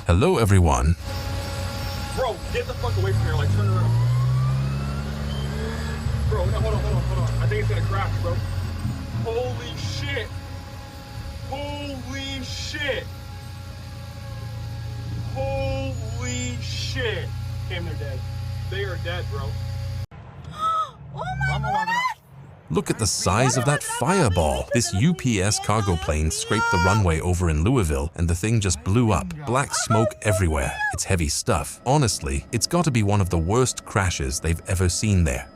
Hello, everyone. Bro, get the fuck away from here, like, turn around. Bro, no, hold on. I think it's gonna crash, bro. Holy shit. Holy shit. Holy shit. Damn, they're dead. They are dead, bro. Oh my God! Look at the size of that fireball. This UPS cargo plane scraped the runway over in Louisville and the thing just blew up. Black smoke everywhere. It's heavy stuff. Honestly, it's got to be one of the worst crashes they've ever seen there.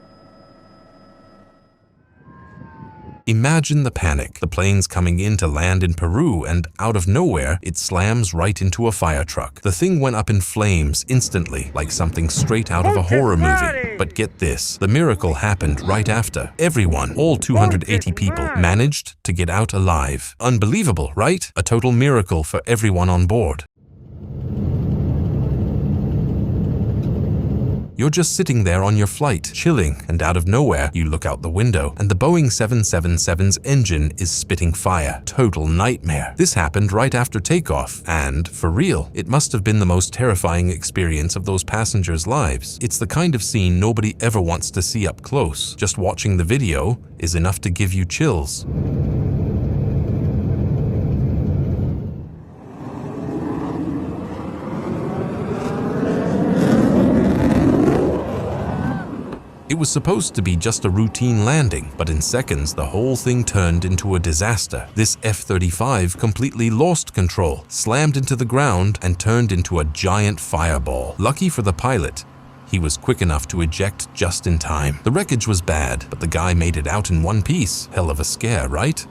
Imagine the panic. The plane's coming in to land in Peru and out of nowhere, it slams right into a fire truck. The thing went up in flames instantly, like something straight out of a horror movie. But get this, the miracle happened right after. Everyone, all 280 people, managed to get out alive. Unbelievable, right? A total miracle for everyone on board. You're just sitting there on your flight, chilling, and out of nowhere, you look out the window, and the Boeing 777's engine is spitting fire. Total nightmare. This happened right after takeoff, and, for real, it must have been the most terrifying experience of those passengers' lives. It's the kind of scene nobody ever wants to see up close. Just watching the video is enough to give you chills. It was supposed to be just a routine landing, but in seconds the whole thing turned into a disaster. This F-35 completely lost control, slammed into the ground, and turned into a giant fireball. Lucky for the pilot, he was quick enough to eject just in time. The wreckage was bad, but the guy made it out in one piece. Hell of a scare, right?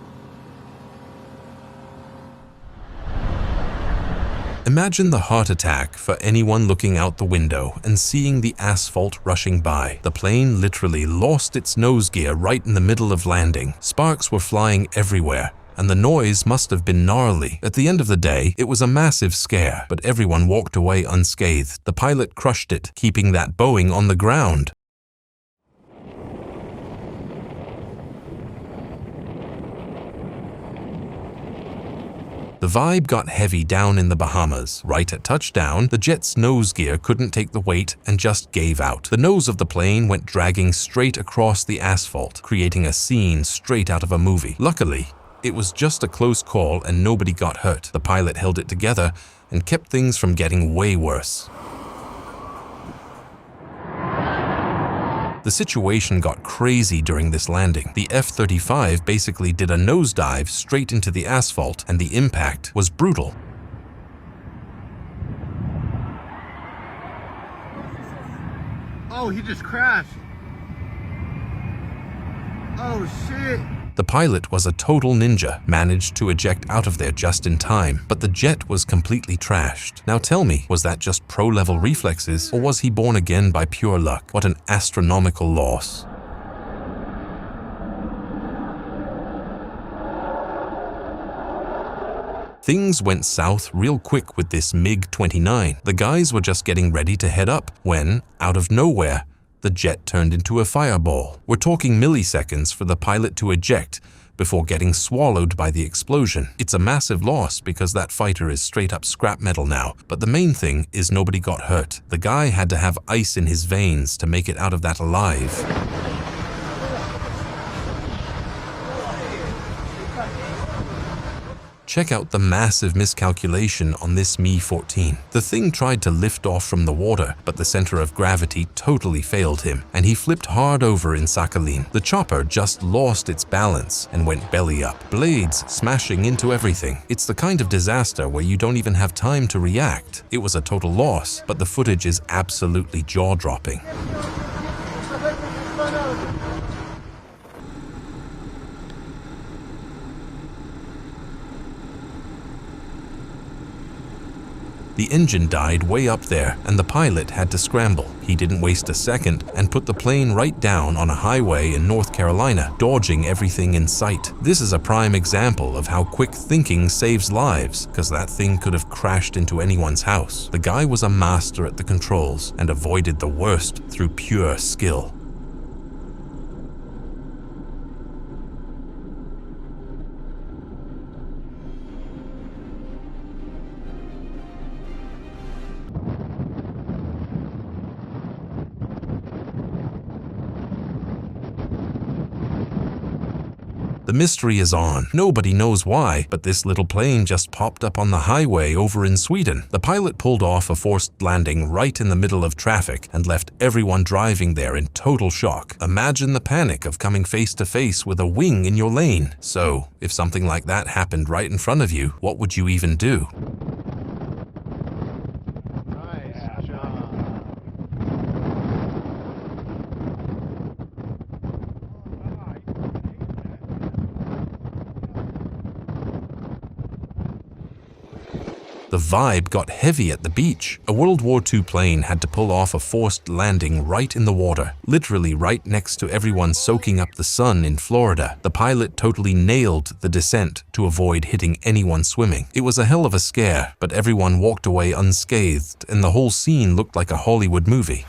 Imagine the heart attack for anyone looking out the window and seeing the asphalt rushing by. The plane literally lost its nose gear right in the middle of landing. Sparks were flying everywhere, and the noise must have been gnarly. At the end of the day, it was a massive scare, but everyone walked away unscathed. The pilot crushed it, keeping that Boeing on the ground. The vibe got heavy down in the Bahamas. Right at touchdown, the jet's nose gear couldn't take the weight and just gave out. The nose of the plane went dragging straight across the asphalt, creating a scene straight out of a movie. Luckily, it was just a close call and nobody got hurt. The pilot held it together and kept things from getting way worse. The situation got crazy during this landing. The F-35 basically did a nosedive straight into the asphalt, and the impact was brutal. Oh, he just crashed. Oh, shit. The pilot was a total ninja, managed to eject out of there just in time, but the jet was completely trashed. Now tell me, was that just pro-level reflexes, or was he born again by pure luck? What an astronomical loss. Things went south real quick with this MiG-29. The guys were just getting ready to head up when, out of nowhere, the jet turned into a fireball. We're talking milliseconds for the pilot to eject before getting swallowed by the explosion. It's a massive loss because that fighter is straight up scrap metal now, but the main thing is nobody got hurt. The guy had to have ice in his veins to make it out of that alive. Check out the massive miscalculation on this Mi-14. The thing tried to lift off from the water, but the center of gravity totally failed him, and he flipped hard over in Sakhalin. The chopper just lost its balance and went belly up, blades smashing into everything. It's the kind of disaster where you don't even have time to react. It was a total loss, but the footage is absolutely jaw-dropping. The engine died way up there, and the pilot had to scramble. He didn't waste a second and put the plane right down on a highway in North Carolina, dodging everything in sight. This is a prime example of how quick thinking saves lives, because that thing could have crashed into anyone's house. The guy was a master at the controls and avoided the worst through pure skill. The mystery is on. Nobody knows why, but this little plane just popped up on the highway over in Sweden. The pilot pulled off a forced landing right in the middle of traffic and left everyone driving there in total shock. Imagine the panic of coming face to face with a wing in your lane. So, if something like that happened right in front of you, what would you even do? The vibe got heavy at the beach. A World War II plane had to pull off a forced landing right in the water, literally right next to everyone soaking up the sun in Florida. The pilot totally nailed the descent to avoid hitting anyone swimming. It was a hell of a scare, but everyone walked away unscathed, and the whole scene looked like a Hollywood movie.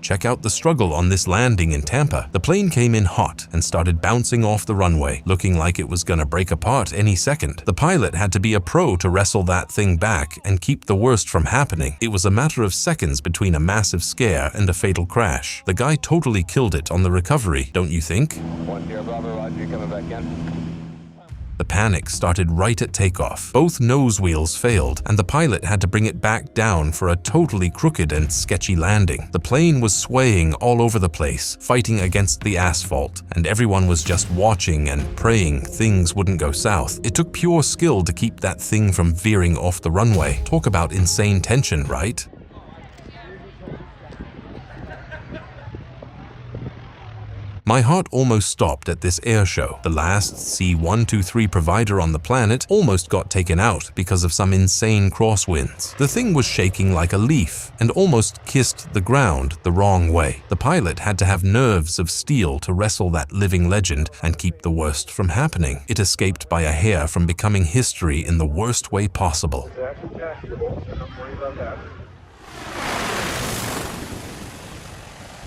Check out the struggle on this landing in Tampa. The plane came in hot and started bouncing off the runway, looking like it was gonna break apart any second. The pilot had to be a pro to wrestle that thing back and keep the worst from happening. It was a matter of seconds between a massive scare and a fatal crash. The guy totally killed it on the recovery, don't you think? 1 Sierra Bravo, Roger, you coming back in? The panic started right at takeoff. Both nose wheels failed, and the pilot had to bring it back down for a totally crooked and sketchy landing. The plane was swaying all over the place, fighting against the asphalt, and everyone was just watching and praying things wouldn't go south. It took pure skill to keep that thing from veering off the runway. Talk about insane tension, right? My heart almost stopped at this air show. The last C123 provider on the planet almost got taken out because of some insane crosswinds. The thing was shaking like a leaf and almost kissed the ground the wrong way. The pilot had to have nerves of steel to wrestle that living legend and keep the worst from happening. It escaped by a hair from becoming history in the worst way possible.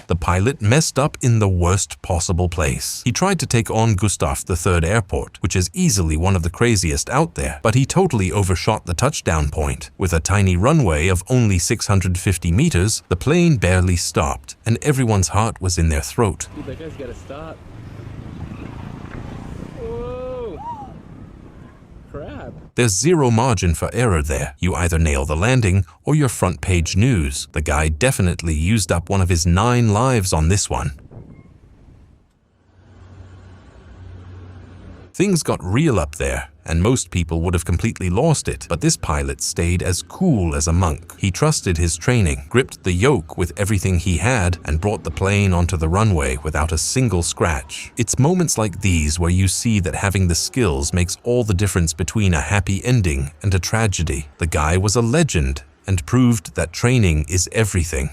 The pilot messed up in the worst possible place. He tried to take on Gustav III Airport, which is easily one of the craziest out there, but he totally overshot the touchdown point. With a tiny runway of only 650 meters, the plane barely stopped, and everyone's heart was in their throat. Dude, that guy's gotta stop. Whoa! Crap. There's zero margin for error there. You either nail the landing or you're front page news. The guy definitely used up one of his 9 lives on this one. Things got real up there, and most people would have completely lost it, but this pilot stayed as cool as a monk. He trusted his training, gripped the yoke with everything he had, and brought the plane onto the runway without a single scratch. It's moments like these where you see that having the skills makes all the difference between a happy ending and a tragedy. The guy was a legend and proved that training is everything.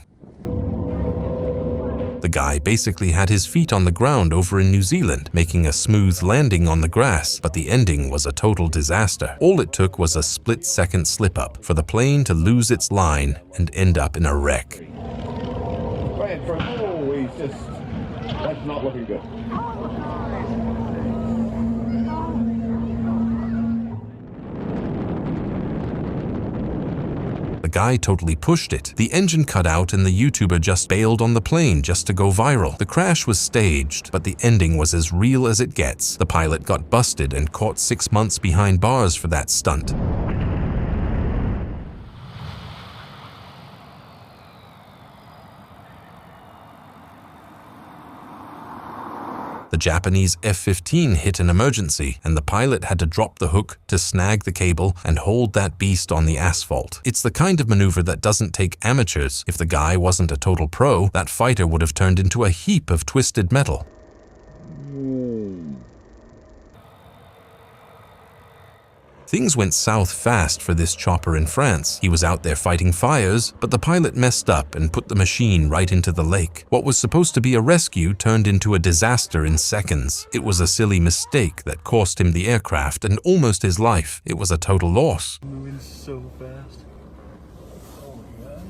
The guy basically had his feet on the ground over in New Zealand, making a smooth landing on the grass, but the ending was a total disaster. All it took was a split-second slip-up for the plane to lose its line and end up in a wreck. Right in front. Oh, he's just... That's not looking good. The guy totally pushed it. The engine cut out and the YouTuber just bailed on the plane just to go viral. The crash was staged, but the ending was as real as it gets. The pilot got busted and caught 6 months behind bars for that stunt. The Japanese F-15 hit an emergency, and the pilot had to drop the hook to snag the cable and hold that beast on the asphalt. It's the kind of maneuver that doesn't take amateurs. If the guy wasn't a total pro, that fighter would have turned into a heap of twisted metal. Things went south fast for this chopper in France. He was out there fighting fires, but the pilot messed up and put the machine right into the lake. What was supposed to be a rescue turned into a disaster in seconds. It was a silly mistake that cost him the aircraft and almost his life. It was a total loss. Moving so fast. Oh my God.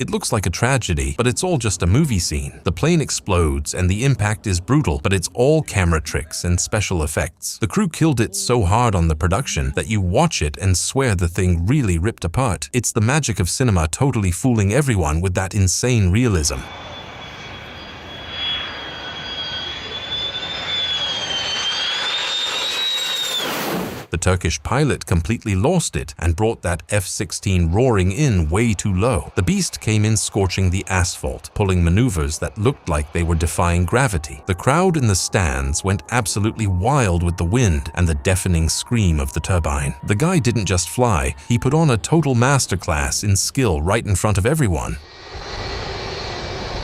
It looks like a tragedy, but it's all just a movie scene. The plane explodes and the impact is brutal, but it's all camera tricks and special effects. The crew killed it so hard on the production that you watch it and swear the thing really ripped apart. It's the magic of cinema totally fooling everyone with that insane realism. The Turkish pilot completely lost it and brought that F-16 roaring in way too low. The beast came in scorching the asphalt, pulling maneuvers that looked like they were defying gravity. The crowd in the stands went absolutely wild with the wind and the deafening scream of the turbine. The guy didn't just fly, he put on a total masterclass in skill right in front of everyone.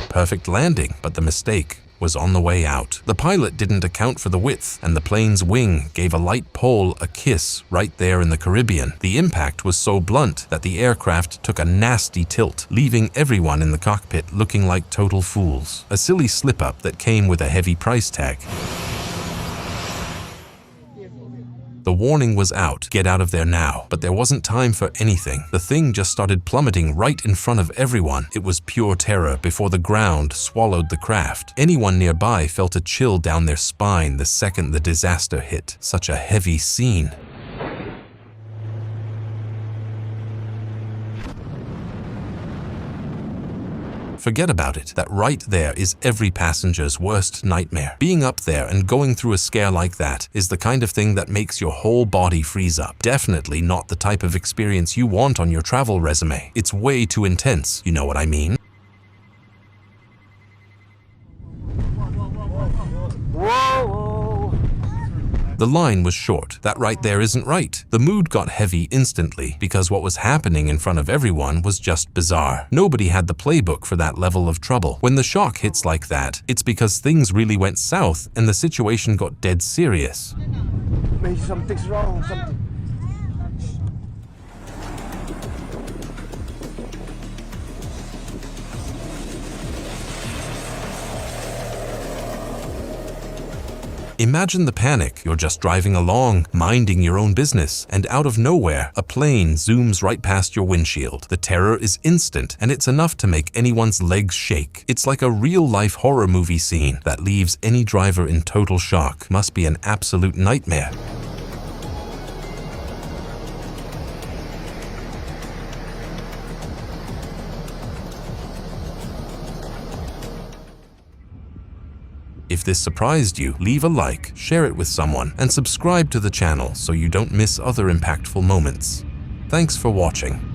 Perfect landing, but the mistake was on the way out. The pilot didn't account for the width, and the plane's wing gave a light pole a kiss right there in the Caribbean. The impact was so blunt that the aircraft took a nasty tilt, leaving everyone in the cockpit looking like total fools. A silly slip-up that came with a heavy price tag. The warning was out, get out of there now, but there wasn't time for anything. The thing just started plummeting right in front of everyone. It was pure terror before the ground swallowed the craft. Anyone nearby felt a chill down their spine the second the disaster hit. Such a heavy scene. Forget about it. That right there is every passenger's worst nightmare. Being up there and going through a scare like that is the kind of thing that makes your whole body freeze up. Definitely not the type of experience you want on your travel resume. It's way too intense, you know what I mean? The line was short. That right there isn't right. The mood got heavy instantly because what was happening in front of everyone was just bizarre. Nobody had the playbook for that level of trouble. When the shock hits like that, it's because things really went south and the situation got dead serious. Maybe something's wrong. Something. Imagine the panic. You're just driving along, minding your own business, and out of nowhere, a plane zooms right past your windshield. The terror is instant, and it's enough to make anyone's legs shake. It's like a real-life horror movie scene that leaves any driver in total shock. Must be an absolute nightmare. If this surprised you, leave a like, share it with someone, and subscribe to the channel so you don't miss other impactful moments. Thanks for watching.